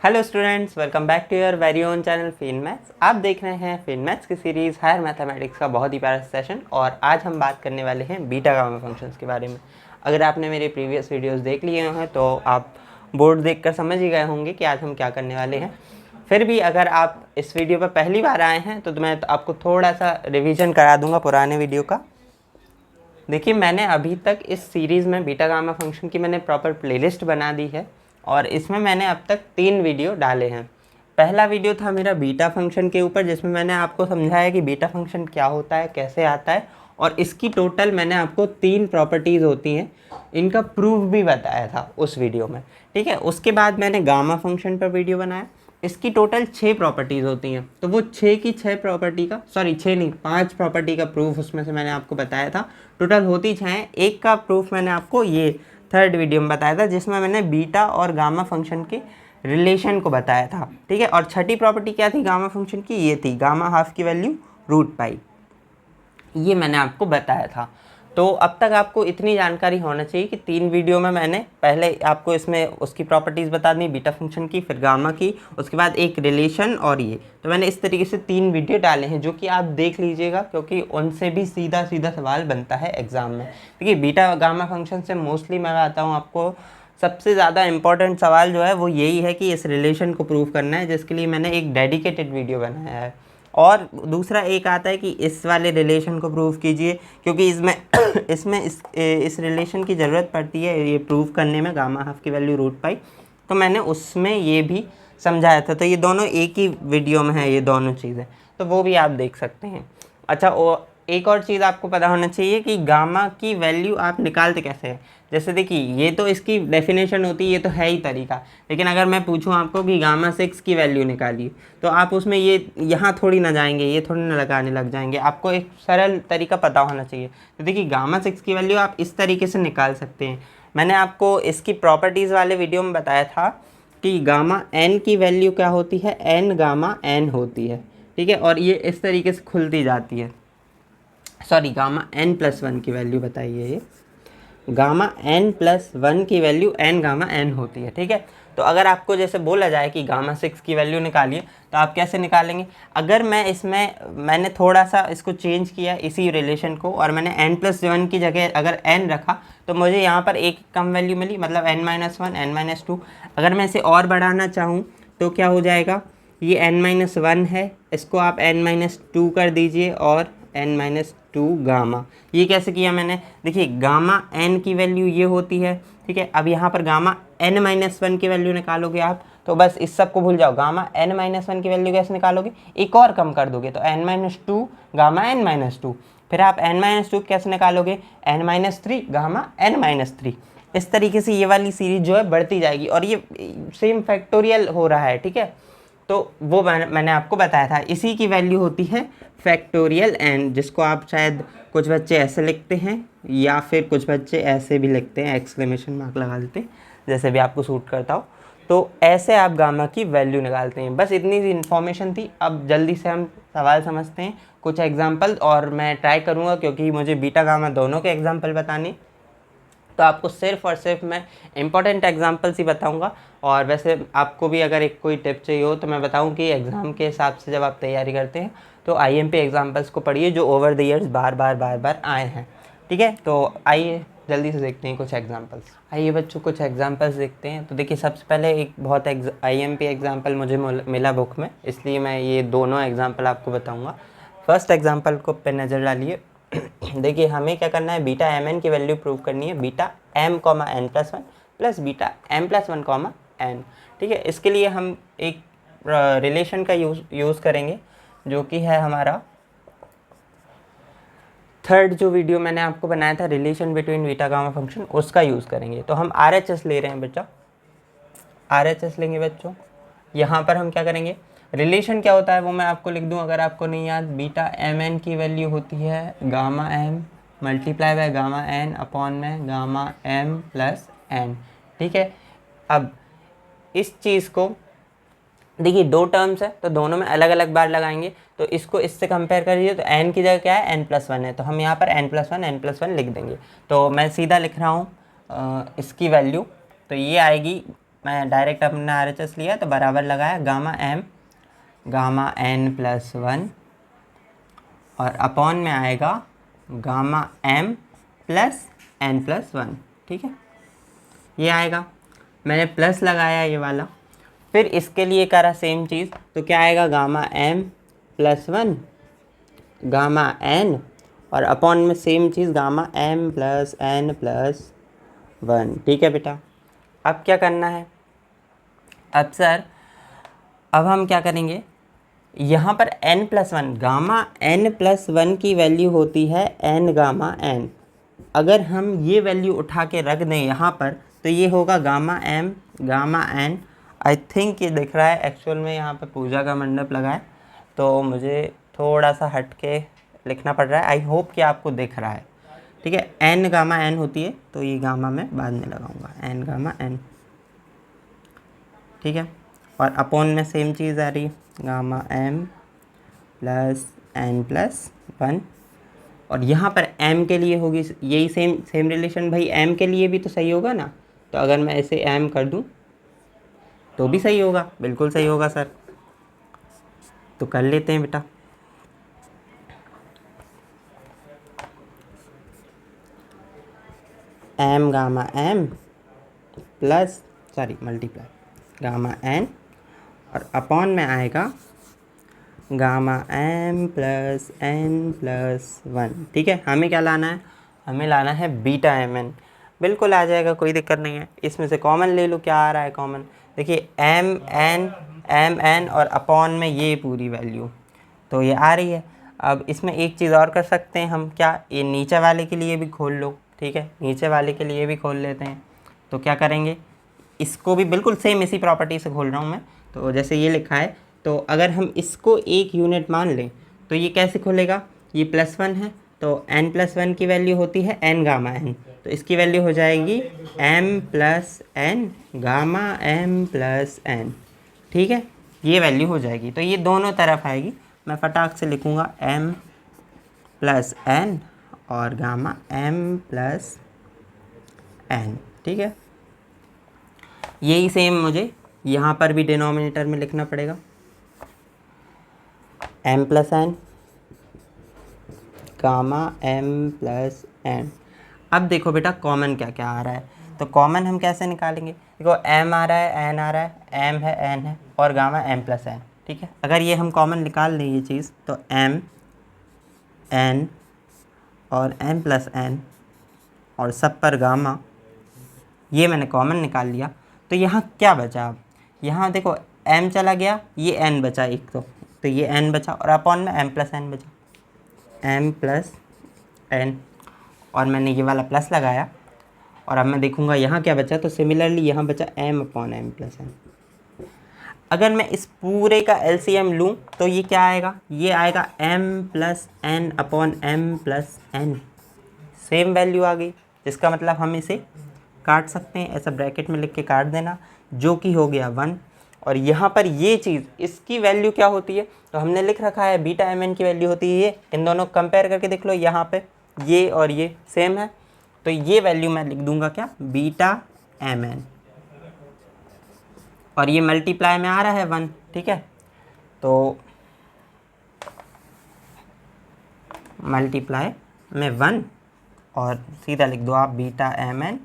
Hello students, welcome back to your very own channel Fin Maths. आप देख रहे हैं फिन मैथ्स की सीरीज़ हायर मैथमेटिक्स का बहुत ही प्यारा सेशन और आज हम बात करने वाले हैं बीटा गामा फंक्शंस के बारे में। अगर आपने मेरे प्रीवियस वीडियोस देख लिए हैं तो आप बोर्ड देखकर समझ ही गए होंगे कि आज हम क्या करने वाले हैं। फिर भी अगर आप इस वीडियो पर पहली बार आए हैं तो मैं आपको थोड़ा सा रिविज़न करा दूँगा पुराने वीडियो का। देखिए, मैंने अभी तक इस सीरीज़ में बीटा गामा फंक्शन की मैंने प्रॉपर प्लेलिस्ट बना दी है और इसमें मैंने अब तक 3 वीडियो डाले हैं। पहला वीडियो था मेरा बीटा फंक्शन के ऊपर, जिसमें मैंने आपको समझाया कि बीटा फंक्शन क्या होता है, कैसे आता है और इसकी टोटल मैंने आपको 3 प्रॉपर्टीज़ होती हैं, इनका प्रूफ भी बताया था उस वीडियो में। ठीक है, उसके बाद मैंने गामा फंक्शन पर वीडियो बनाया। इसकी टोटल 6 प्रॉपर्टीज़ होती हैं, तो वो 6 की 6 प्रॉपर्टी का 6 नहीं 5 प्रॉपर्टी का प्रूफ उसमें से मैंने आपको बताया था। टोटल होती 6 हैं। एक का प्रूफ मैंने आपको ये थर्ड वीडियो में बताया था, जिसमें मैंने बीटा और गामा फंक्शन के रिलेशन को बताया था। ठीक है, और छठी प्रॉपर्टी क्या थी गामा फंक्शन की? ये थी गामा हाफ की वैल्यू रूट पाई। ये मैंने आपको बताया था। तो अब तक आपको इतनी जानकारी होना चाहिए कि 3 वीडियो में मैंने पहले आपको इसमें उसकी प्रॉपर्टीज़ बता दी बीटा फंक्शन की, फिर गामा की, उसके बाद एक रिलेशन और ये। तो मैंने इस तरीके से 3 वीडियो डाले हैं जो कि आप देख लीजिएगा, क्योंकि उनसे भी सीधा सीधा सवाल बनता है एग्ज़ाम में। देखिए, बीटा गामा फंक्शन से मोस्टली मैं आता हूँ आपको सबसे ज़्यादा इंपॉर्टेंट सवाल जो है वो यही है कि इस रिलेशन को प्रूव करना है, जिसके लिए मैंने एक डेडिकेटेड वीडियो बनाया है। और दूसरा एक आता है कि इस वाले रिलेशन को प्रूव कीजिए, क्योंकि इसमें इस रिलेशन की ज़रूरत पड़ती है ये प्रूव करने में, गामा हाफ की वैल्यू रूट पाई। तो मैंने उसमें ये भी समझाया था। तो ये दोनों एक ही वीडियो में है, ये दोनों चीज़ें, तो वो भी आप देख सकते हैं। अच्छा, एक और चीज़ आपको पता होना चाहिए कि गामा की वैल्यू आप निकालते कैसे हैं। जैसे देखिए, ये तो इसकी डेफिनेशन होती है, ये तो है ही तरीका। लेकिन अगर मैं पूछूं आपको कि गामा 6 की वैल्यू निकालिए, तो आप उसमें ये यहाँ थोड़ी ना जाएंगे, ये थोड़ी ना लगाने लग जाएंगे। आपको एक सरल तरीका पता होना चाहिए। तो देखिए, गामा 6 की वैल्यू आप इस तरीके से निकाल सकते हैं। मैंने आपको इसकी प्रॉपर्टीज़ वाले वीडियो में बताया था कि गामा एन की वैल्यू क्या होती है, एन गामा एन होती है। ठीक है, और ये इस तरीके से खुलती जाती है। गामा एन प्लस 1 की वैल्यू बताइए, ये गामा एन प्लस 1 की वैल्यू एन गामा एन होती है। ठीक है, तो अगर आपको जैसे बोला जाए कि गामा 6 की वैल्यू निकालिए, तो आप कैसे निकालेंगे? अगर मैंने थोड़ा सा इसको चेंज किया इसी रिलेशन को, और मैंने एन प्लस 1 की जगह अगर एन रखा, तो मुझे यहाँ पर एक कम वैल्यू मिली, मतलब एन माइनस 1 एन माइनस 2। अगर मैं इसे और बढ़ाना चाहूँ तो क्या हो जाएगा? ये एन माइनस 1 है, इसको आप एन माइनस 2 कर दीजिए और एन माइनस 2 गामा। ये कैसे किया मैंने? देखिए, गामा एन की वैल्यू ये होती है। ठीक है, अब यहाँ पर गामा एन माइनस 1 की वैल्यू निकालोगे आप, तो बस इस सब को भूल जाओ। गामा एन माइनस 1 की वैल्यू कैसे निकालोगे? एक और कम कर दोगे, तो n minus 2 gamma n minus 2। फिर आप एन माइनस 2 कैसे निकालोगे? N minus 3 gamma n minus 3। इस तरीके से ये वाली सीरीज जो है बढ़ती जाएगी, और ये सेम फैक्टोरियल हो रहा है। ठीक है, तो वो मैंने आपको बताया था। इसी की वैल्यू होती है फैक्टोरियल एन, जिसको आप शायद कुछ बच्चे ऐसे लिखते हैं या फिर कुछ बच्चे ऐसे भी लिखते हैं, एक्सक्लेमेशन मार्क लगा देते हैं, जैसे भी आपको सूट करता हो। तो ऐसे आप गामा की वैल्यू निकालते हैं। बस इतनी सी इन्फॉर्मेशन थी। अब जल्दी से हम सवाल समझते हैं, कुछ एग्जाम्पल, और मैं ट्राई करूँगा क्योंकि मुझे बीटा गामा दोनों के एग्जाम्पल बताने, तो आपको सिर्फ और सिर्फ मैं इम्पॉर्टेंट एग्जांपल्स ही बताऊंगा। और वैसे आपको भी अगर एक कोई टिप चाहिए हो तो मैं बताऊं कि एग्ज़ाम के हिसाब से जब आप तैयारी करते हैं तो आईएमपी एग्जांपल्स को पढ़िए, जो ओवर द ईयर्स बार बार आए हैं। ठीक है, तो आइए जल्दी से देखते हैं कुछ एग्जांपल्स। आइए बच्चों, कुछ एग्जांपल्स देखते हैं। तो देखिए, सबसे पहले एक बहुत आईएमपी एग्जाम्पल मुझे मिला बुक में, इसलिए मैं ये दोनों एग्जाम्पल आपको बताऊँगा। फर्स्ट एग्जाम्पल को पे नज़र डालिए। देखिए, हमें क्या करना है, बीटा एम एन की वैल्यू प्रूव करनी है, beta M comma N plus 1 plus beta M plus 1 comma N. ठीक है, इसके लिए हम एक रिलेशन का यूज़ करेंगे, जो कि है हमारा थर्ड जो वीडियो मैंने आपको बनाया था, relation between beta gamma function, उसका यूज़ करेंगे। तो हम RHS ले रहे हैं बच्चा, RHS लेंगे बच्चों। यहाँ पर हम क्या करेंगे, रिलेशन क्या होता है वो मैं आपको लिख दूँ अगर आपको नहीं याद। बीटा एम एन की वैल्यू होती है gamma M multiply by gamma N upon में गामा एम प्लस एन। ठीक है, अब इस चीज़ को देखिए, दो टर्म्स है तो दोनों में अलग अलग बार लगाएंगे, तो इसको इससे कंपेयर करिए, तो एन की जगह क्या है, एन प्लस 1 है, तो हम यहाँ पर एन प्लस वन लिख देंगे। तो मैं सीधा लिख रहा हूँ इसकी वैल्यू, तो ये आएगी मैं डायरेक्ट अपने RHS लिया तो बराबर लगाया गामा n प्लस 1 और अपॉन में आएगा gamma m plus n plus 1। ठीक है, ये आएगा। मैंने प्लस लगाया ये वाला, फिर इसके लिए करा सेम चीज़, तो क्या आएगा gamma m plus 1 gamma n और अपॉन में सेम चीज़ gamma m plus n plus 1। ठीक है बेटा, अब क्या करना है? अब सर अब हम क्या करेंगे, यहाँ पर n plus 1 gamma n plus 1 की वैल्यू होती है n गामा n। अगर हम ये वैल्यू उठा के रख दें यहाँ पर तो ये होगा gamma m gamma n। I think ये दिख रहा है, एक्चुअल में यहाँ पे पूजा का मंडप लगा है तो मुझे थोड़ा सा हट के लिखना पड़ रहा है। आई होप कि आपको दिख रहा है। ठीक है, n गामा n होती है तो ये गामा मैं बाद में लगाऊंगा, n गामा n। ठीक है, और अपॉन में सेम चीज़ आ रही है gamma m plus n plus 1 और यहाँ पर m के लिए होगी यही सेम रिलेशन। भाई m के लिए भी तो सही होगा ना, तो अगर मैं ऐसे m कर दूँ तो भी सही होगा, बिल्कुल सही होगा सर। तो कर लेते हैं बेटा। m gamma m plus multiply gamma n और अपॉन में आएगा gamma m plus n plus 1। ठीक है, हमें क्या लाना है? हमें लाना है बीटा mn। बिल्कुल आ जाएगा, कोई दिक्कत नहीं है। इसमें से कॉमन ले लो, क्या आ रहा है कॉमन? देखिए m n और अपॉन में ये पूरी वैल्यू तो ये आ रही है। अब इसमें एक चीज़ और कर सकते हैं हम, क्या? ये नीचे वाले के लिए भी खोल लो। ठीक है, नीचे वाले के लिए भी खोल लेते हैं। तो क्या करेंगे, इसको भी बिल्कुल सेम इसी प्रॉपर्टी से खोल रहा हूँ मैं। तो जैसे ये लिखा है, तो अगर हम इसको एक यूनिट मान लें तो ये कैसे खुलेगा? ये प्लस 1 है तो n प्लस 1 की वैल्यू होती है n गामा n, तो इसकी वैल्यू हो जाएगी m plus n gamma m plus n। ठीक है, ये वैल्यू हो जाएगी, तो ये दोनों तरफ आएगी। मैं फटाक से लिखूँगा m प्लस n और गामा m प्लस n। ठीक है, यही सेम मुझे यहाँ पर भी डिनोमिनेटर में लिखना पड़ेगा, m plus n gamma m plus n। अब देखो बेटा कॉमन क्या क्या आ रहा है, तो कॉमन हम कैसे निकालेंगे? देखो m आ रहा है, n आ रहा है, m है, n है और गामा m प्लस n। ठीक है, अगर ये हम कॉमन निकाल लें ये चीज़ तो m n और m प्लस n और सब पर गामा, ये मैंने कॉमन निकाल लिया। तो यहाँ क्या बचा? अब यहाँ देखो m चला गया, ये n बचा एक, तो ये n बचा और अपॉन में m प्लस n बचा, m प्लस n और मैंने ये वाला प्लस लगाया। और अब मैं देखूँगा यहाँ क्या बचा, तो सिमिलरली यहाँ बचा m upon m plus n। अगर मैं इस पूरे का LCM लूँ तो ये क्या आएगा? ये आएगा m plus n upon m plus n। Same value आ गई, जिसका मतलब हम इसे काट सकते हैं, ऐसा ब्रैकेट में लिख के काट देना, जो कि हो गया 1। और यहाँ पर ये चीज़, इसकी वैल्यू क्या होती है? तो हमने लिख रखा है बीटा mn की वैल्यू होती है ये। इन दोनों कंपेयर करके देख लो, यहाँ पे ये और ये सेम है, तो ये वैल्यू मैं लिख दूंगा क्या? Beta mn। और ये मल्टीप्लाई में आ रहा है 1। ठीक है, तो मल्टीप्लाई में 1 और सीधा लिख दो आप बीटा mn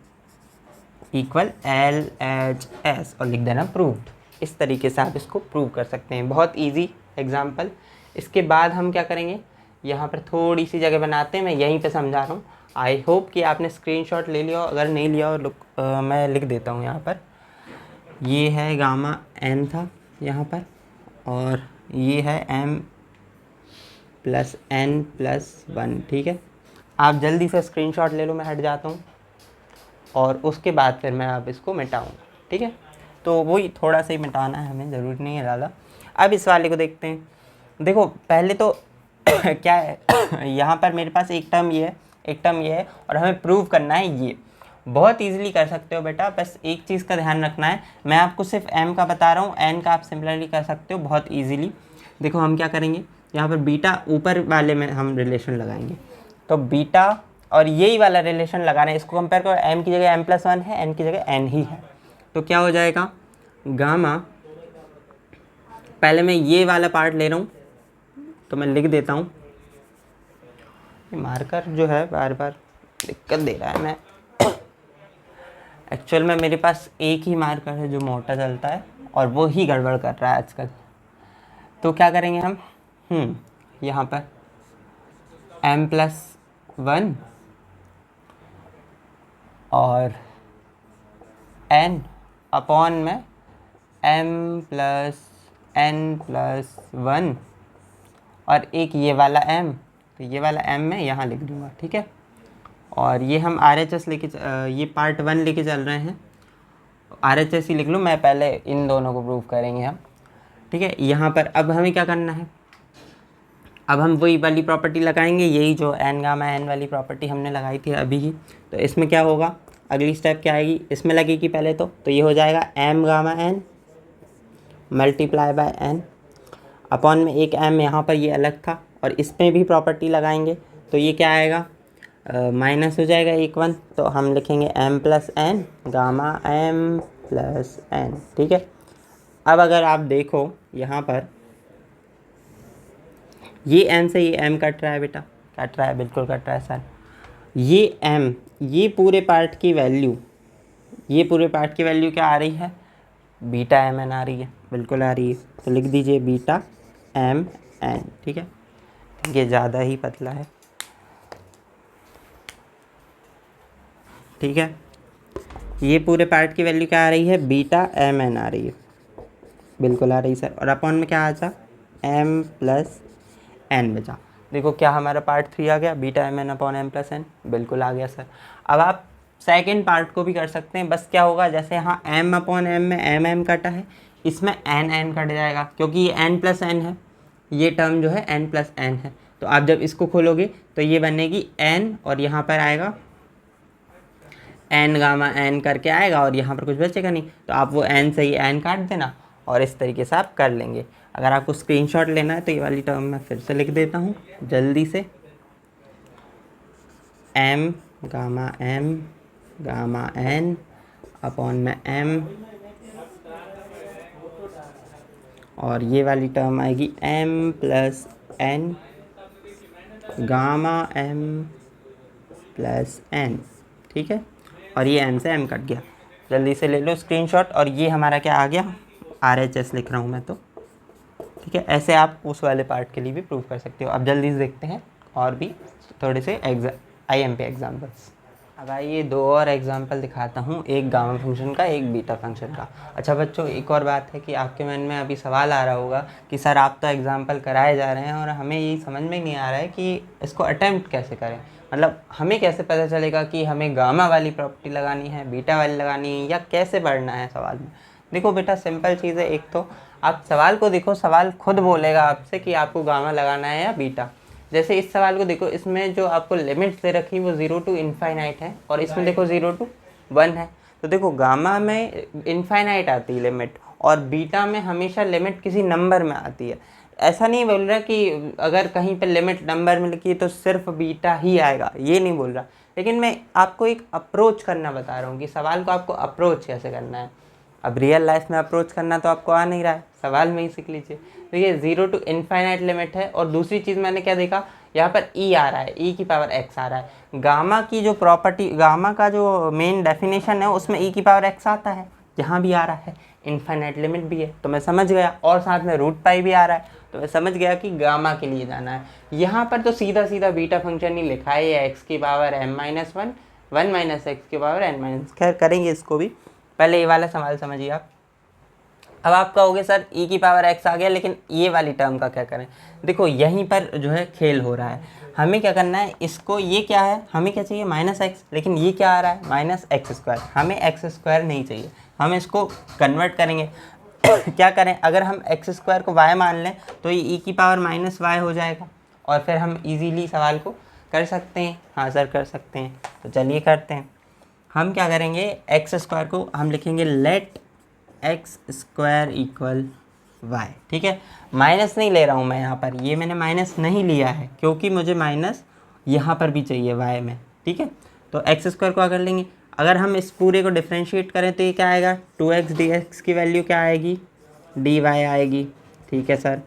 इक्वल LHS और लिख देना प्रूव्ड। इस तरीके से आप इसको प्रूव कर सकते हैं, बहुत इजी एग्जाम्पल। इसके बाद हम क्या करेंगे, यहाँ पर थोड़ी सी जगह बनाते हैं, मैं यहीं पे समझा रहा हूँ। आई होप कि आपने स्क्रीनशॉट ले लिया हो, अगर नहीं लिया हो मैं लिख देता हूँ यहाँ पर। ये है गामा n था यहाँ पर और ये है m प्लस n प्लस 1। ठीक है, आप जल्दी से स्क्रीनशॉट ले लो, मैं हट जाता हूँ और उसके बाद फिर मैं आप इसको मिटाऊँगा। ठीक है, तो वही थोड़ा सा ही मिटाना है हमें, ज़रूरी नहीं है ज़्यादा। अब इस वाले को देखते हैं। देखो पहले तो क्या है यहाँ पर मेरे पास एक टर्म ये है, एक टर्म ये है और हमें प्रूव करना है ये। बहुत इजीली कर सकते हो बेटा, बस एक चीज़ का ध्यान रखना है, मैं आपको सिर्फ m का बता रहा हूँ, n का आप सिमिलरली कर सकते हो बहुत इजीली। देखो हम क्या करेंगे, यहाँ पर बीटा ऊपर वाले में हम रिलेशन लगाएंगे, तो बीटा और यही वाला रिलेशन लगाना है। इसको कंपेयर करो, m की जगह m प्लस 1 है, n की जगह n ही है, तो क्या हो जाएगा, गामा, पहले मैं ये वाला पार्ट ले रहा हूँ तो मैं लिख देता हूँ, ये मार्कर जो है बार बार दिक्कत दे रहा है। मैं एक्चुअल में मेरे पास एक ही मार्कर है जो मोटा चलता है और वो ही गड़बड़ कर रहा है आजकल। तो क्या करेंगे हम, यहाँ पर m+1 और n अपॉन में m+n+1 और एक ये वाला m, तो ये वाला m मैं यहाँ लिख दूँगा, ठीक है। और ये हम RHS लेके ये पार्ट 1 लेके चल रहे हैं, RHS ही लिख लूँ मैं, पहले इन दोनों को प्रूव करेंगे हम, ठीक है। यहाँ पर अब हमें क्या करना है, अब हम वही वाली प्रॉपर्टी लगाएंगे, यही जो n गामा n वाली प्रॉपर्टी हमने लगाई थी अभी ही। तो इसमें क्या होगा, अगली स्टेप क्या आएगी, इसमें लगेगी पहले तो ये हो जाएगा m gamma n multiply by n upon में एक m यहाँ पर ये अलग था, और इसमें भी प्रॉपर्टी लगाएंगे तो ये क्या आएगा, माइनस हो जाएगा एक 1, तो हम लिखेंगे m+n गामा m+n, ठीक है। अब अगर आप देखो यहाँ पर ये m से ये m कट रहा है बेटा, कट रहा है, बिल्कुल कट रहा है सर। ये m, ये पूरे पार्ट की वैल्यू, ये पूरे पार्ट की वैल्यू क्या आ रही है, बीटा mn आ रही है, बिल्कुल आ रही है। तो लिख दीजिए बीटा mn, ठीक है। ये ज़्यादा ही पतला है, ठीक है। ये पूरे पार्ट की वैल्यू क्या आ रही है, बीटा mn आ रही है, बिल्कुल आ रही सर। और अपॉन में क्या आ जा, m+n बचा। देखो क्या हमारा पार्ट 3 आ गया, बीटा mn अपॉन m+n, बिल्कुल आ गया सर। अब आप सेकेंड पार्ट को भी कर सकते हैं, बस क्या होगा, जैसे यहाँ m अपॉन m में m कटा है, इसमें n कट जाएगा, क्योंकि ये n+n है, ये टर्म जो है n+n है। तो आप जब इसको खोलोगे तो ये बनेगी n, और यहाँ पर आएगा n गामा n करके आएगा, और यहाँ पर कुछ बचेगा नहीं, तो आप वो n से ही n काट देना, और इस तरीके से आप कर लेंगे। अगर आपको स्क्रीनशॉट लेना है तो ये वाली टर्म मैं फिर से लिख देता हूँ जल्दी से, m गामा n अपॉन में m, और ये वाली टर्म आएगी m+n गामा m+n, ठीक है। और ये m से m कट गया, जल्दी से ले लो स्क्रीनशॉट। और ये हमारा क्या आ गया, RHS लिख रहा हूँ मैं तो, ठीक है। ऐसे आप उस वाले पार्ट के लिए भी प्रूव कर सकते हो। अब जल्दी से देखते हैं और भी थोड़े से IMP एग्जाम्पल्स। अब आइए दो और एग्जाम्पल दिखाता हूँ, एक गामा फंक्शन का, एक बीटा फंक्शन का। अच्छा बच्चों, एक और बात है कि आपके मन में अभी सवाल आ रहा होगा कि सर आप तो एग्जाम्पल कराए जा रहे हैं और हमें यही समझ में नहीं आ रहा है कि इसको अटैम्प्ट कैसे करें, मतलब हमें कैसे पता चलेगा कि हमें गामा वाली प्रॉपर्टी लगानी है, बीटा वाली लगानी है, या कैसे पढ़ना है सवाल में। देखो बेटा सिंपल चीज़ है, एक तो आप सवाल को देखो, सवाल खुद बोलेगा आपसे कि आपको गामा लगाना है या बीटा। जैसे इस सवाल को देखो, इसमें जो आपको लिमिट्स दे रखी वो 0 to इनफाइनाइट है, और इसमें देखो 0 to 1 है। तो देखो गामा में इनफाइनाइट आती है लिमिट, और बीटा में हमेशा लिमिट किसी नंबर में आती है। ऐसा नहीं बोल रहा कि अगर कहीं पे लिमिट नंबर में लिखी है तो सिर्फ बीटा ही आएगा, ये नहीं बोल रहा, लेकिन मैं आपको एक अप्रोच करना बता रहा हूँ कि सवाल को आपको अप्रोच कैसे करना है। अब रियल लाइफ में अप्रोच करना तो आपको आ नहीं रहा है, सवाल में ही सीख लीजिए। तो ये 0 to इनफाइनाइट लिमिट है। और दूसरी चीज़ मैंने क्या देखा, यहाँ पर e आ रहा है, e की पावर x आ रहा है। गामा की जो प्रॉपर्टी, गामा का जो मेन डेफिनेशन है उसमें e की पावर x आता है, यहाँ भी आ रहा है, इनफाइनाइट लिमिट भी है, तो मैं समझ गया। और साथ में √π भी आ रहा है, तो मैं समझ गया कि गामा के लिए जाना है। यहाँ पर तो सीधा सीधा बीटा फंक्शन ही लिखा है, ये x की पावर m-1 1 माइनस एक्स की पावर n-, खैर करेंगे इसको भी। पहले ये वाला सवाल समझिए आप। अब आप कहोगे सर e की पावर x आ गया, लेकिन ये वाली टर्म का क्या करें। देखो यहीं पर जो है खेल हो रहा है, हमें क्या करना है, इसको, ये क्या है, हमें क्या चाहिए -x, लेकिन ये क्या आ रहा है -x², हमें x² नहीं चाहिए, हम इसको कन्वर्ट करेंगे। क्या करें, अगर हम x² को y मान लें तो ये e की पावर -y हो जाएगा, और फिर हम इजीली सवाल को कर सकते हैं। हाँ सर कर सकते हैं, तो चलिए करते हैं। हम क्या करेंगे, x² को हम लिखेंगे लेट x² इक्वल y, ठीक है। माइनस नहीं ले रहा हूँ मैं यहाँ पर, ये मैंने माइनस नहीं लिया है क्योंकि मुझे माइनस यहाँ पर भी चाहिए y में, ठीक है। तो x² को अगर लेंगे, अगर हम इस पूरे को डिफ्रेंशिएट करें तो ये क्या आएगा, 2x dx की वैल्यू क्या आएगी, dy आएगी। ठीक है सर,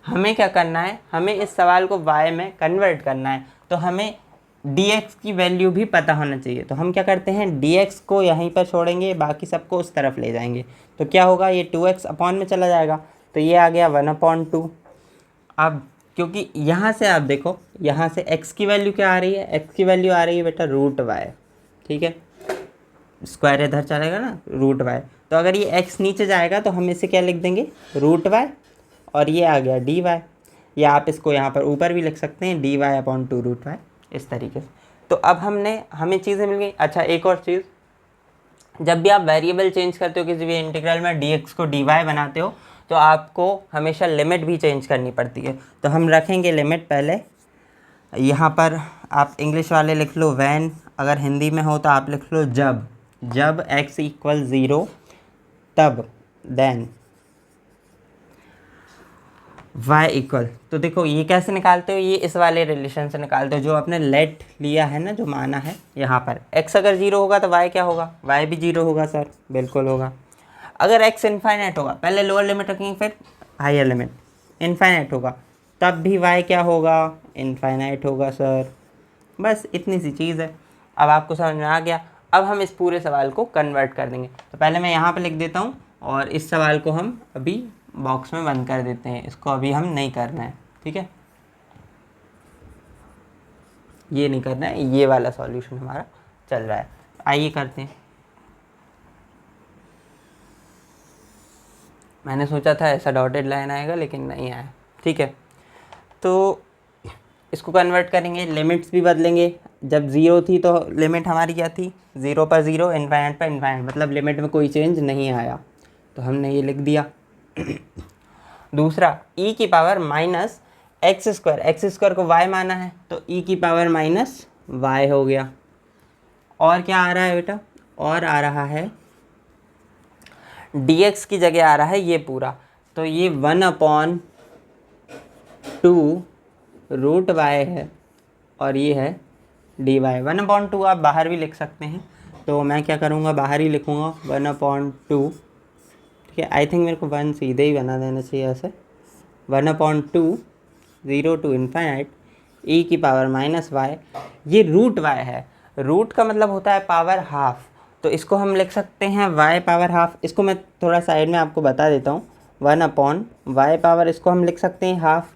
हमें क्या करना है, हमें इस सवाल को y में कन्वर्ट करना है, तो हमें dx की वैल्यू भी पता होना चाहिए। तो हम क्या करते हैं, dx को यहीं पर छोड़ेंगे, बाकी सबको उस तरफ ले जाएंगे। तो क्या होगा, ये 2x अपॉन में चला जाएगा, तो ये आ गया 1/2। अब क्योंकि यहाँ से आप देखो, यहाँ से x की वैल्यू क्या आ रही है, x की वैल्यू आ रही है बेटा √y। ठीक है, स्क्वायर इधर चलेगा ना, √y। तो अगर ये x नीचे जाएगा तो हम इसे क्या लिख देंगे, √y, और ये आ गया dy, या आप इसको यहाँ पर ऊपर भी लिख सकते हैं dy/2√y, इस तरीके से। तो अब हमें चीज़ें मिल गई। अच्छा, एक और चीज़, जब भी आप वेरिएबल चेंज करते हो किसी भी इंटीग्रल में, dx को dy बनाते हो, तो आपको हमेशा लिमिट भी चेंज करनी पड़ती है। तो हम रखेंगे लिमिट पहले, यहाँ पर आप इंग्लिश वाले लिख लो व्हेन, अगर हिंदी में हो तो आप लिख लो जब x = 0 तब, देन y = तो देखो ये कैसे निकालते हो, ये इस वाले रिलेशन से निकालते हो जो आपने लेट लिया है ना, जो माना है यहाँ पर। x अगर 0 होगा तो y क्या होगा, y भी 0 होगा सर, बिल्कुल होगा। अगर x इनफाइनाइट होगा, पहले लोअर लिमिट रखेंगे फिर हायर लिमिट, इनफाइनाइट होगा तब भी y क्या होगा, इनफाइनाइट होगा सर। बस इतनी सी चीज़ है, अब आपको समझ में आ गया। अब हम इस पूरे सवाल को कन्वर्ट कर देंगे। तो पहले मैं यहाँ पे लिख देता हूँ, और इस सवाल को हम अभी बॉक्स में बंद कर देते हैं, इसको अभी हम नहीं करना है। ठीक है, ये नहीं करना है, ये वाला सॉल्यूशन हमारा चल रहा है। आइए करते हैं। मैंने सोचा था ऐसा डॉटेड लाइन आएगा, लेकिन नहीं आया। ठीक है, तो इसको कन्वर्ट करेंगे, लिमिट्स भी बदलेंगे। जब 0 थी तो लिमिट हमारी क्या थी, 0 पर 0, इनफाइनाइट पर इनफाइनाइट, मतलब लिमिट में कोई चेंज नहीं आया, तो हमने ये लिख दिया। दूसरा, e की पावर माइनस x स्क्वायर को y माना है, तो e की पावर माइनस y हो गया। और क्या आ रहा है बेटा, और आ रहा है dx की जगह आ रहा है ये पूरा, तो ये 1/2√y है, और ये है dy। 1/2 आप बाहर भी लिख सकते हैं, तो मैं क्या करूँगा, बाहर ही लिखूँगा 1/2। ठीक है, आई थिंक मेरे को 1 सीधे ही बना देना चाहिए ऐसे। 1/2 0 to इनफाइनाइट e की पावर माइनस y, ये √y है। रूट का मतलब होता है पावर हाफ, तो इसको हम लिख सकते हैं y पावर हाफ। इसको मैं थोड़ा साइड में आपको बता देता हूँ, 1/y पावर, इसको हम लिख सकते हैं हाफ।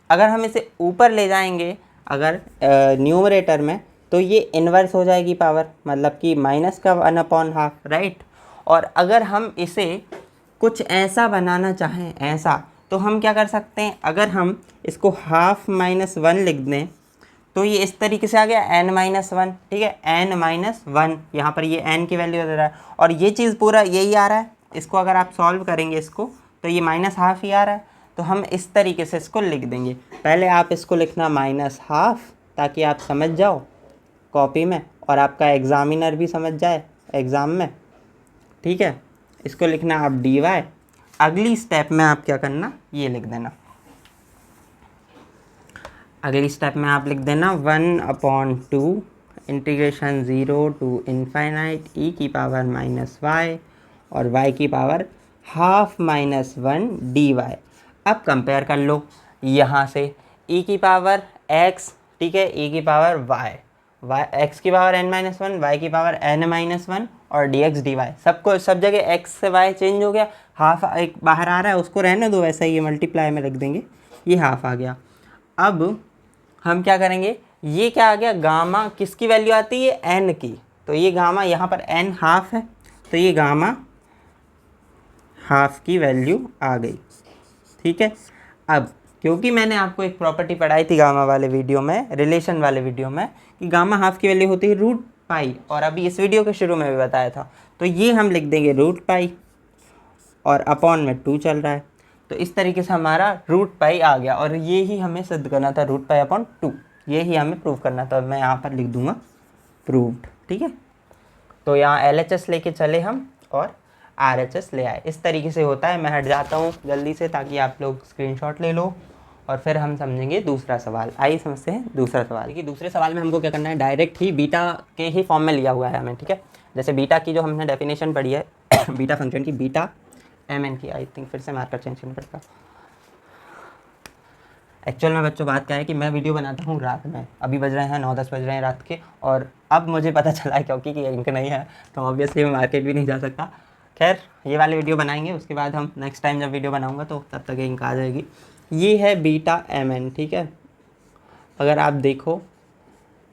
अगर हम इसे ऊपर ले जाएंगे अगर न्यूमरेटर में, तो ये इन्वर्स हो जाएगी पावर, मतलब कि माइनस का 1/2, राइट। और अगर हम इसे कुछ ऐसा बनाना चाहें, ऐसा, तो हम क्या कर सकते हैं, अगर हम इसको ½ - 1 लिख दें, तो ये इस तरीके से आ गया n-1। ठीक है, n-1, यहाँ पर ये n की वैल्यू दे रहा है, और ये चीज़ पूरा यही आ रहा है। इसको अगर आप सॉल्व करेंगे इसको, तो ये -½ ही आ रहा है, तो हम इस तरीके से इसको लिख देंगे। पहले आप इसको लिखना -½ ताकि आप समझ जाओ कॉपी में, और आपका एग्ज़ामिनर भी समझ जाए एग्ज़ाम में। ठीक है, इसको लिखना आप dy। अगली स्टेप में आप क्या करना, ये लिख देना, अगली स्टेप में आप लिख देना 1/2 इंटीग्रेशन 0 to इनफाइनाइट e की पावर -y और y की पावर ½ - 1 dy। अब कंपेयर कर लो यहाँ से, e की पावर x, ठीक है, e की पावर y, x की पावर n-1, y की पावर n-1, और dx dy, सब जगह x से y चेंज हो गया। हाफ एक बाहर आ रहा है, उसको रहने दो वैसा ही, ये मल्टीप्लाई में रख देंगे, ये हाफ आ गया। अब हम क्या करेंगे, ये क्या आ गया, गामा किसकी वैल्यू आती है, n की, तो ये गामा यहाँ पर n हाफ है, तो ये गामा हाफ की वैल्यू आ गई। ठीक है, अब क्योंकि मैंने आपको एक प्रॉपर्टी पढ़ाई थी गामा वाले वीडियो में, रिलेशन वाले वीडियो में, कि गामा हाफ की वैल्यू होती है √π, और अभी इस वीडियो के शुरू में भी बताया था, तो ये हम लिख देंगे √π, और अपॉन में 2 चल रहा है, तो इस तरीके से हमारा √π आ गया। और ये ही हमें सिद्ध करना था, √π/2, ये ही हमें प्रूव करना था। मैं यहाँ पर लिख दूंगा प्रूव्ड। ठीक है, तो यहाँ LHS लेके चले हम और RHS ले आए, इस तरीके से होता है। मैं हट जाता हूँ जल्दी से ताकि आप लोग स्क्रीनशॉट ले लो, और फिर हम समझेंगे दूसरा सवाल। आइए समझते हैं दूसरा सवाल। कि दूसरे सवाल में हमको क्या करना है, डायरेक्ट ही बीटा के ही फॉर्म में लिया हुआ है हमें। ठीक है, जैसे बीटा की जो हमने डेफिनेशन पढ़ी है बीटा फंक्शन की, बीटा एम एन की, आई थिंक फिर से मार्कर चेंज करना पड़ता। एक्चुअल में बच्चों बात क्या है कि मैं वीडियो बनाता हूँ रात में, अभी बज रहे हैं 9-10 बज रहे हैं रात के, और अब मुझे पता चला है क्योंकि कि इंक नहीं है तो ऑब्वियसली मैं मार्केट भी नहीं जा सकता। खैर ये वाली वीडियो बनाएंगे, उसके बाद हम नेक्स्ट टाइम जब वीडियो बनाऊंगा तो तब तक इंक आ जाएगी। ये है बीटा एम एन, ठीक है। अगर आप देखो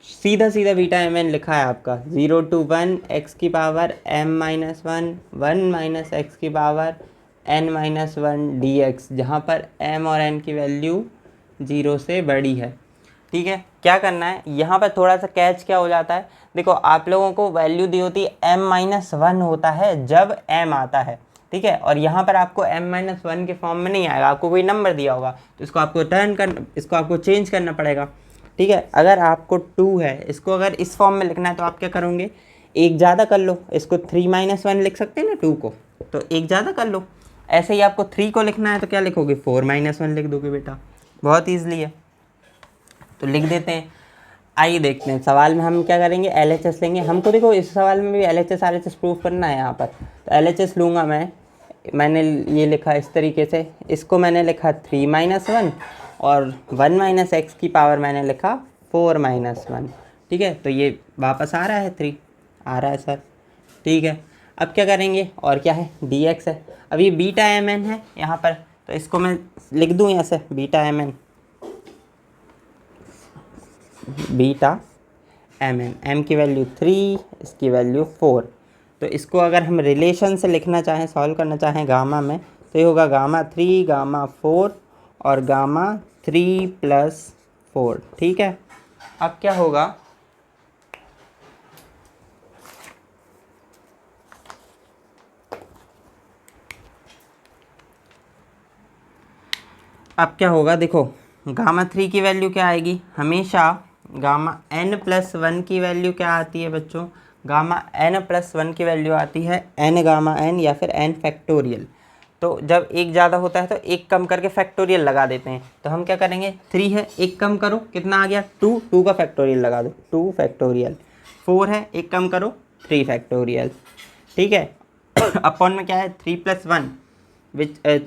सीधा सीधा बीटा एम एन लिखा है आपका 0 to 1 x की पावर m-1 1 माइनस एक्स की पावर n-1 dx, जहाँ पर m और n की वैल्यू 0 से बड़ी है, ठीक है। क्या करना है यहाँ पर, थोड़ा सा कैच क्या हो जाता है, देखो आप लोगों को वैल्यू दी होती है m-1 होता है जब m आता है, ठीक है। और यहाँ पर आपको m-1 के फॉर्म में नहीं आएगा, आपको कोई नंबर दिया होगा तो इसको आपको इसको आपको चेंज करना पड़ेगा, ठीक है। अगर आपको 2 है, इसको अगर इस फॉर्म में लिखना है तो आप क्या करोगे, एक ज़्यादा कर लो, इसको 3-1 लिख सकते हैं ना 2 को, तो एक ज़्यादा कर लो। ऐसे ही आपको 3 को लिखना है तो क्या लिखोगे, 4-1 लिख दोगे बेटा, बहुत ईजिली है, तो लिख देते हैं। आइए देखते हैं सवाल में हम क्या करेंगे, LHS लेंगे। हमको देखो इस सवाल में भी LHS RHS प्रूफ करना है यहाँ पर, तो LHS लूँगा मैंने ये लिखा इस तरीके से, इसको मैंने लिखा 3-1 और 1 माइनस एक्स की पावर मैंने लिखा 4-1, ठीक है। तो ये वापस आ रहा है 3 आ रहा है सर, ठीक है। अब क्या करेंगे, और क्या है, dx है। अब ये बीटा एम एन है यहाँ पर, तो इसको मैं लिख दूँ ऐसे, beta M N, beta M N, M की वैल्यू 3, इसकी वैल्यू 4। तो इसको अगर हम रिलेशन से लिखना चाहें, सॉल्व करना चाहें गामा में, तो ये होगा गामा 3 गामा 4 और गामा 3 + 4, ठीक है। अब क्या होगा, देखो गामा 3 की वैल्यू क्या आएगी, हमेशा गामा n+1 की वैल्यू क्या आती है बच्चों, गामा n+1 की वैल्यू आती है n गामा n या फिर n फैक्टोरियल। तो जब एक ज़्यादा होता है तो एक कम करके फैक्टोरियल लगा देते हैं। तो हम क्या करेंगे, 3 है, एक कम करो, कितना आ गया 2 का फैक्टोरियल लगा दो, 2 फैक्टोरियल। 4 है, एक कम करो 3 फैक्टोरियल, ठीक है। अपॉन में क्या है 3+1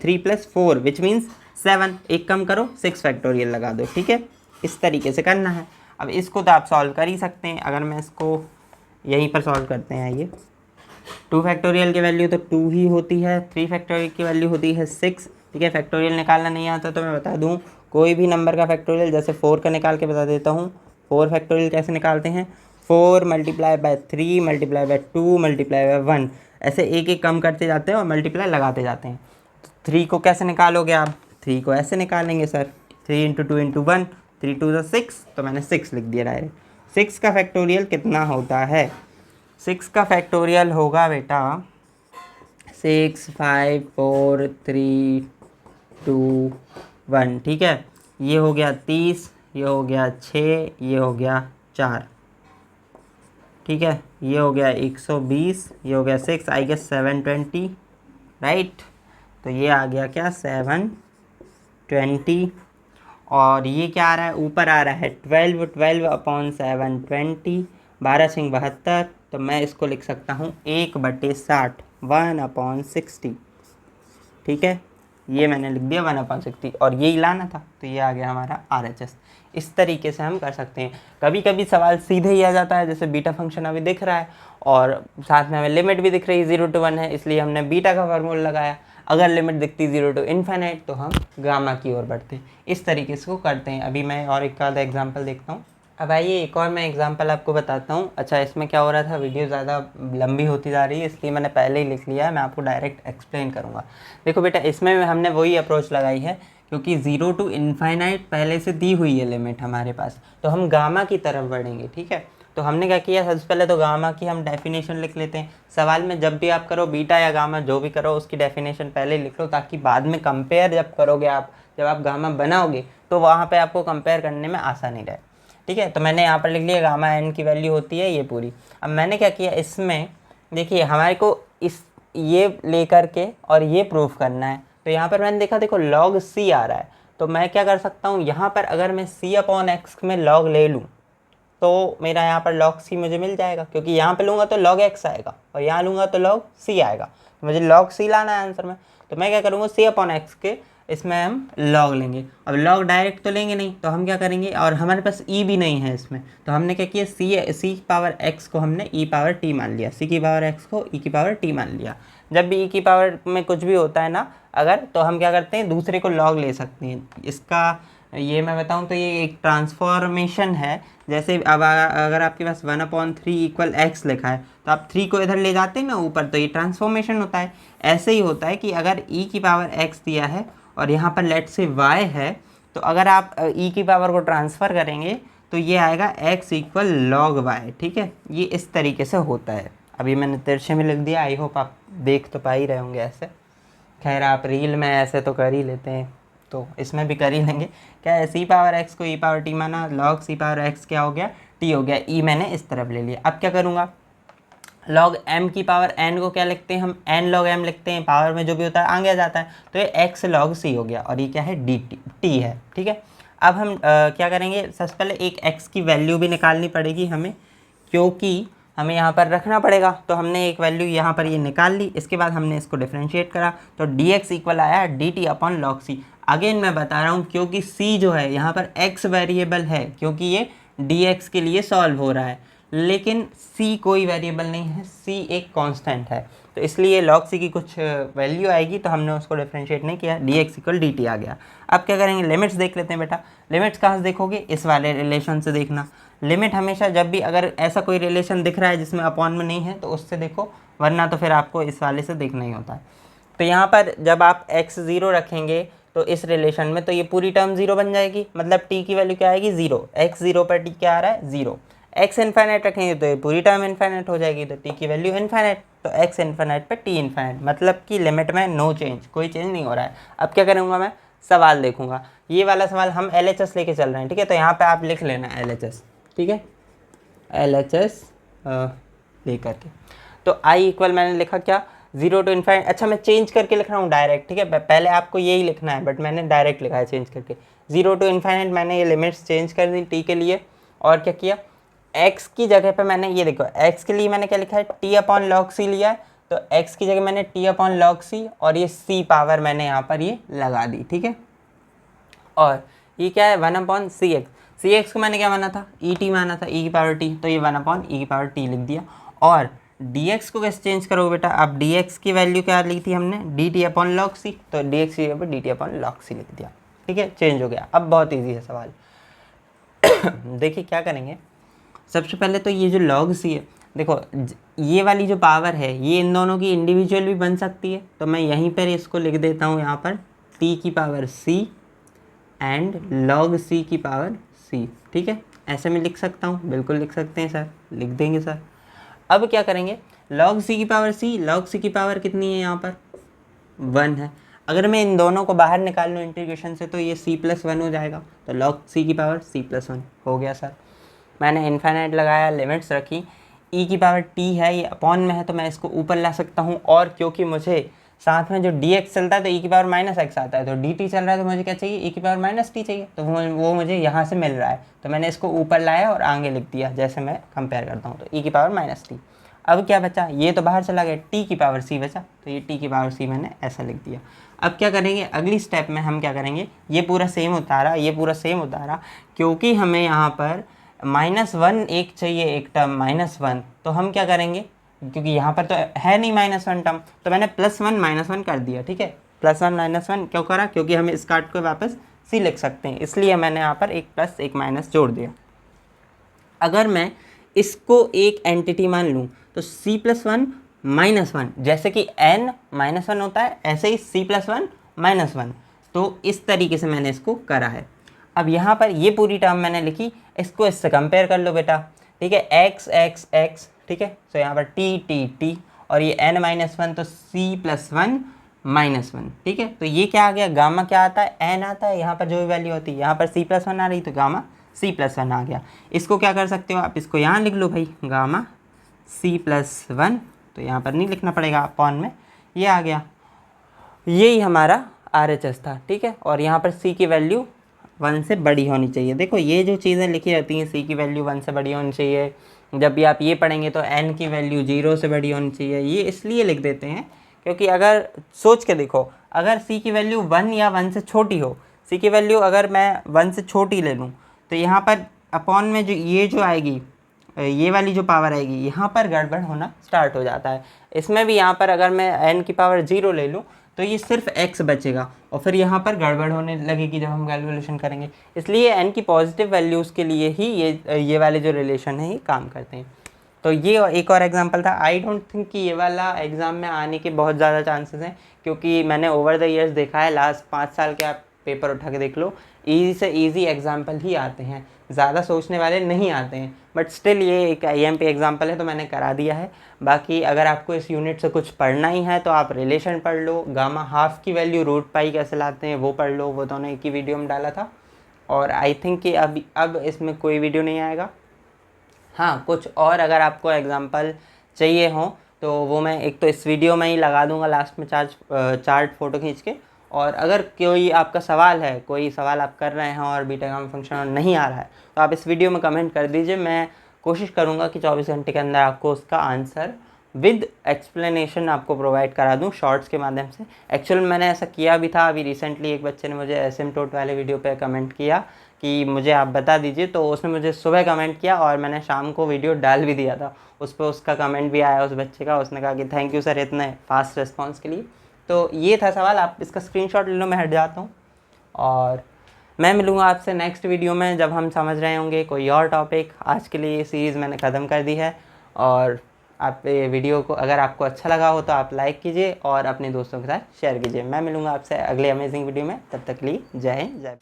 3+4 विच मीन्स 7, एक कम करो 6 फैक्टोरियल लगा दो, ठीक है। इस तरीके से करना है। अब इसको तो आप सॉल्व कर ही सकते हैं, अगर मैं इसको यहीं पर सॉल्व करते हैं, ये 2 फैक्टोरियल की वैल्यू तो 2 ही होती है, 3 फैक्टोरियल की वैल्यू होती है 6, ठीक है। फैक्टोरियल निकालना नहीं आता तो मैं बता दूं, कोई भी नंबर का फैक्टोरियल, जैसे 4 का निकाल के बता देता हूं। 4 फैक्टोरियल कैसे निकालते हैं, 4 × 3 × 2 × 1, ऐसे एक एक कम करते जाते हैं और मल्टीप्लाई लगाते जाते हैं। तो 3 को कैसे निकालोगे आप, 3 को ऐसे निकालेंगे सर, 3 × 2 × 1, 3 × 2 = 6, तो मैंने 6 लिख दिया डायरेक्ट। 6 का फैक्टोरियल कितना होता है, 6 का फैक्टोरियल होगा बेटा 6 5 4 3 2 1, ठीक है। ये हो गया 30, ये हो गया 6, ये हो गया 4, ठीक है। ये हो गया 120, ये हो गया 6, आई गेस 720, राइट। तो ये आ गया क्या 720, और ये क्या आ रहा है, ऊपर आ रहा है 12/720, 12×72, तो मैं इसको लिख सकता हूँ 1/60, 1/60, ठीक है। ये मैंने लिख दिया 1/60, और यही लाना था, तो ये आ गया हमारा RHS। इस तरीके से हम कर सकते हैं। कभी कभी सवाल सीधे ही आ जाता है, जैसे बीटा फंक्शन अभी दिख रहा है और साथ में हमें लिमिट भी दिख रही है 0 to 1 है, इसलिए हमने बीटा का फार्मूला लगाया। अगर लिमिट दिखती 0 to ∞ तो हम गामा की ओर बढ़ते हैं। इस तरीके से को करते हैं। अभी मैं और एक आधा एग्जाम्पल देखता हूँ। अब आइए एक और मैं एग्जांपल आपको बताता हूँ। अच्छा, इसमें क्या हो रहा था, वीडियो ज़्यादा लंबी होती जा रही है, इसलिए मैंने पहले ही लिख लिया है, मैं आपको डायरेक्ट एक्सप्लेन करूँगा। देखो बेटा, इसमें हमने वही अप्रोच लगाई है, क्योंकि 0 to ∞ पहले से दी हुई है लिमिट हमारे पास, तो हम गामा की तरफ बढ़ेंगे, ठीक है। तो हमने क्या किया, सबसे पहले तो गामा की हम डेफिनेशन लिख लेते हैं। सवाल में जब भी आप करो बीटा या गामा जो भी करो, उसकी डेफिनेशन पहले लिख लो, ताकि बाद में कंपेयर जब करोगे आप, जब आप गामा बनाओगे तो वहाँ पे आपको कंपेयर करने में आसानी रहे, ठीक है। तो मैंने यहाँ पर लिख लिया गामा n की वैल्यू होती है ये पूरी। अब मैंने क्या किया, इसमें देखिए हमारे को इस ये लेकर के और ये प्रूफ करना है, तो यहाँ पर मैंने देखा, देखो log c आ रहा है, तो मैं क्या कर सकता हूँ, यहाँ पर अगर मैं c/x में log ले लूँ, तो मेरा यहाँ पर log c मुझे मिल जाएगा, क्योंकि यहाँ पे लूँगा तो log x आएगा और यहाँ लूँगा तो log c आएगा। तो मुझे log c लाना है आंसर में, तो मैं क्या करूँगा c/x के इसमें हम log लेंगे। अब log डायरेक्ट तो लेंगे नहीं, तो हम क्या करेंगे, और हमारे पास e भी नहीं है इसमें, तो हमने क्या किया, c/x को हमने e/t मान लिया, c/x को e/t मान लिया। जब भी e में कुछ भी होता है ना अगर, तो हम क्या करते हैं, दूसरे को log ले सकते हैं। इसका ये मैं बताऊं तो ये एक ट्रांसफॉर्मेशन है। जैसे अब अगर आपके पास 1/3 = x लिखा है, तो आप 3 को इधर ले जाते हैं ना ऊपर, तो ये ट्रांसफॉर्मेशन होता है। ऐसे ही होता है कि अगर e/x दिया है और यहाँ पर लेट से y है, तो अगर आप e को ट्रांसफ़र करेंगे तो ये आएगा x = log y। ठीक है, ये इस तरीके से होता है। अभी मैंने तिरछे में लिख दिया, आई होप आप देख तो पा ही रहे होंगे ऐसे। खैर आप रील में ऐसे तो कर ही लेते हैं, तो इसमें भी कर ही लेंगे। क्या है, c/x को e/t माना, log c/x क्या हो गया, t हो गया, e मैंने इस तरफ ले लिया। अब क्या करूँगा, log m/n को क्या लिखते हैं हम, n log m लिखते हैं, पावर में जो भी होता है आगे आ जाता है, तो ये x log c हो गया और ये क्या है, t है। ठीक है, अब हम क्या करेंगे, सबसे पहले एक x की वैल्यू भी निकालनी पड़ेगी हमें, क्योंकि हमें यहाँ पर रखना पड़ेगा। तो हमने एक वैल्यू यहाँ पर ये निकाल ली, इसके बाद हमने इसको डिफ्रेंशिएट करा, तो dx इक्वल आया dt/log c। अगेन मैं बता रहा हूँ, क्योंकि c जो है यहाँ पर x वेरिएबल है, क्योंकि ये dx के लिए सॉल्व हो रहा है, लेकिन c कोई वेरिएबल नहीं है, c एक कांस्टेंट है, तो इसलिए log c की कुछ वैल्यू आएगी, तो हमने उसको डिफ्रेंशिएट नहीं किया, dx = dt आ गया। अब क्या करेंगे, लिमिट्स देख लेते हैं बेटा। लिमिट्स कहाँ से देखोगे, इस वाले रिलेशन से देखना। लिमिट हमेशा जब भी अगर ऐसा कोई रिलेशन दिख रहा है जिसमें अपॉन में नहीं है, तो उससे देखो, वरना तो फिर आपको इस वाले से देखना ही होता है। तो यहाँ पर जब आप x 0 रखेंगे तो इस रिलेशन में, तो ये पूरी टर्म 0 बन जाएगी, मतलब t की वैल्यू क्या आएगी, 0। x 0 पर t क्या आ रहा है, 0। x इन्फाइनाइट रखेंगे तो ये पूरी टर्म इन्फाइनाइट हो जाएगी, तो t की वैल्यू इन्फाइनाइट, तो x इन्फाइनाइट पर t इन्फाइनाइट, मतलब कि लिमिट में नो चेंज, कोई चेंज नहीं हो रहा है। अब क्या करूँगा मैं, सवाल देखूंगा। ये वाला सवाल हम LHS लेके चल रहे हैं, ठीक है, तो यहाँ पे आप लिख लेना LHS, ठीक है, LHS लेकर के। तो I इक्वल मैंने लिखा क्या, 0 to ∞। अच्छा मैं चेंज करके लिख रहा हूँ डायरेक्ट, ठीक है, पहले आपको यही लिखना है, बट मैंने डायरेक्ट लिखा है चेंज करके। 0 to ∞ मैंने ये लिमिट्स चेंज कर दी t के लिए, और क्या किया, x की जगह पे मैंने ये देखो, x के लिए मैंने क्या लिखा है, t/log c लिया है, तो x की जगह मैंने t/log c और ये c पावर मैंने यहाँ पर ये लगा दी। ठीक है, और ये क्या है, 1/cx। cx को मैंने क्या माना था, et माना था, e/t, तो ये 1/e/t लिख दिया। और dx को कैसे चेंज करोगे बेटा, अब dx की वैल्यू क्या ली थी हमने, dt/log c, तो dx की जगह dt/log c लिख दिया। ठीक है, चेंज हो गया। अब बहुत ईजी है सवाल। देखिए क्या करेंगे, सबसे पहले तो ये जो log c है, देखो ये वाली जो पावर है ये इन दोनों की इंडिविजुअल भी बन सकती है, तो मैं यहीं पर इसको लिख देता हूँ, यहाँ पर t⁻c एंड log c की पावर c। ठीक है, ऐसे में लिख सकता हूँ, बिल्कुल लिख सकते हैं सर, लिख देंगे सर। अब क्या करेंगे, log c की पावर c, log c की पावर कितनी है यहाँ पर, 1 है। अगर मैं इन दोनों को बाहर निकाल लूँ इंटीग्रेशन से, तो ये c+1 हो जाएगा, तो log c की पावर c+1 हो गया सर। मैंने इन्फाइनाइट लगाया, लिमिट्स रखी, e⁻t है, ये अपॉन में है, तो मैं इसको ऊपर ला सकता हूँ, और क्योंकि मुझे साथ में जो dx चलता है तो e⁻x आता है, तो dt चल रहा है, तो मुझे क्या चाहिए, e⁻t चाहिए, तो वो मुझे यहाँ से मिल रहा है, तो मैंने इसको ऊपर लाया और आगे लिख दिया, जैसे मैं कंपेयर करता हूँ, तो e⁻t। अब क्या बचा, ये तो बाहर चला गया, t⁻c बचा, तो ये t⁻c मैंने ऐसा लिख दिया। अब क्या करेंगे, अगली स्टेप में हम क्या करेंगे, ये पूरा सेम उतारा, ये पूरा सेम उतारा, क्योंकि हमें यहाँ पर -1 एक चाहिए, एक टर्म -1, तो हम क्या करेंगे, क्योंकि यहाँ पर तो है नहीं -1 टर्म, तो मैंने +1 -1 कर दिया। ठीक है, +1 -1 क्यों करा, क्योंकि हम इस कार्ड को वापस c लिख सकते हैं, इसलिए मैंने यहाँ पर एक प्लस एक माइनस जोड़ दिया। अगर मैं इसको एक एंटिटी मान लूँ, तो c+1 -1, जैसे कि n -1 होता है, ऐसे ही c+1 -1, तो इस तरीके से मैंने इसको करा है। अब यहाँ पर ये पूरी टर्म मैंने लिखी, इसको इससे कंपेयर कर लो बेटा। ठीक है, x x x, ठीक है, तो यहाँ पर t t t, और ये n-1, तो c+1 -1। ठीक है, तो ये क्या आ गया, गामा क्या आता है, n आता है, यहाँ पर जो भी वैल्यू होती है, यहाँ पर c+1 आ रही, तो गामा c+1 आ गया। इसको क्या कर सकते हो आप, इसको यहाँ लिख लो भाई, गामा c+1, तो यहाँ पर नहीं लिखना पड़ेगा, अपॉन में ये आ गया। यही हमारा RHS था। ठीक है, और यहाँ पर c की वैल्यू 1 से बड़ी होनी चाहिए। देखो ये जो चीज़ें लिखी रहती हैं, सी की वैल्यू 1 से बड़ी होनी चाहिए, जब भी आप ये पढ़ेंगे तो एन की वैल्यू 0 से बड़ी होनी चाहिए, ये इसलिए लिख देते हैं क्योंकि अगर सोच के देखो, अगर सी की वैल्यू 1 या 1 से छोटी हो, सी की वैल्यू अगर मैं 1 से छोटी ले लूँ तो यहाँ पर अपॉन में जो आएगी, ये वाली जो पावर आएगी, यहाँ पर गड़बड़ होना स्टार्ट हो जाता है। इसमें भी यहाँ पर अगर मैं n की पावर 0 ले लूँ तो ये सिर्फ x बचेगा और फिर यहाँ पर गड़बड़ होने लगेगी जब हम कैलकुलेशन करेंगे। इसलिए n की पॉजिटिव वैल्यूज़ के लिए ही ये वाले जो रिलेशन है ये काम करते हैं। तो ये एक और एग्जांपल था। आई डोंट थिंक कि ये वाला एग्ज़ाम में आने के बहुत ज़्यादा चांसेस हैं, क्योंकि मैंने ओवर द ईयर्स देखा है, लास्ट 5 साल के आप पेपर उठा के देख लो, ईजी से ईजी एग्जाम्पल ही आते हैं, ज़्यादा सोचने वाले नहीं आते हैं। बट स्टिल ये एक IMP एग्जाम्पल है तो मैंने करा दिया है। बाकी अगर आपको इस यूनिट से कुछ पढ़ना ही है तो आप रिलेशन पढ़ लो, गामा हाफ की वैल्यू रूट पाई कैसे लाते हैं वो पढ़ लो, वो दोनों एक ही वीडियो में डाला था। और आई थिंक कि अब इसमें कोई वीडियो नहीं आएगा। हाँ, कुछ और अगर आपको एग्जांपल चाहिए हो तो वो मैं एक तो इस वीडियो में ही लगा दूंगा लास्ट में चार्ट फ़ोटो खींच के। और अगर कोई आपका सवाल है, कोई सवाल आप कर रहे हैं और बीटा गामा फंक्शन नहीं आ रहा है तो आप इस वीडियो में कमेंट कर दीजिए। मैं कोशिश करूँगा कि 24 घंटे के अंदर आपको उसका आंसर विद एक्सप्लेनेशन आपको प्रोवाइड करा दूं शॉर्ट्स के माध्यम से। एक्चुअल में मैंने ऐसा किया भी था, अभी रिसेंटली एक बच्चे ने मुझे एसिम्प्टोट वाले वीडियो पे कमेंट किया कि मुझे आप बता दीजिए, तो उसने मुझे सुबह कमेंट किया और मैंने शाम को वीडियो डाल भी दिया था। उस पर उसका कमेंट भी आया उस बच्चे का, उसने कहा कि थैंक यू सर इतने फास्ट रिस्पॉन्स के लिए। तो ये था सवाल, आप इसका स्क्रीनशॉट ले लो, मैं हट जाता हूँ और मैं मिलूँगा आपसे नेक्स्ट वीडियो में जब हम समझ रहे होंगे कोई और टॉपिक। आज के लिए ये सीरीज़ मैंने ख़त्म कर दी है और आप ये वीडियो को अगर आपको अच्छा लगा हो तो आप लाइक कीजिए और अपने दोस्तों के साथ शेयर कीजिए। मैं मिलूँगा आपसे अगले अमेजिंग वीडियो में, तब तक के लिए जय हिंद, जय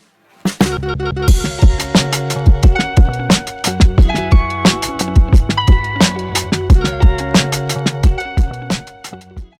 भारत।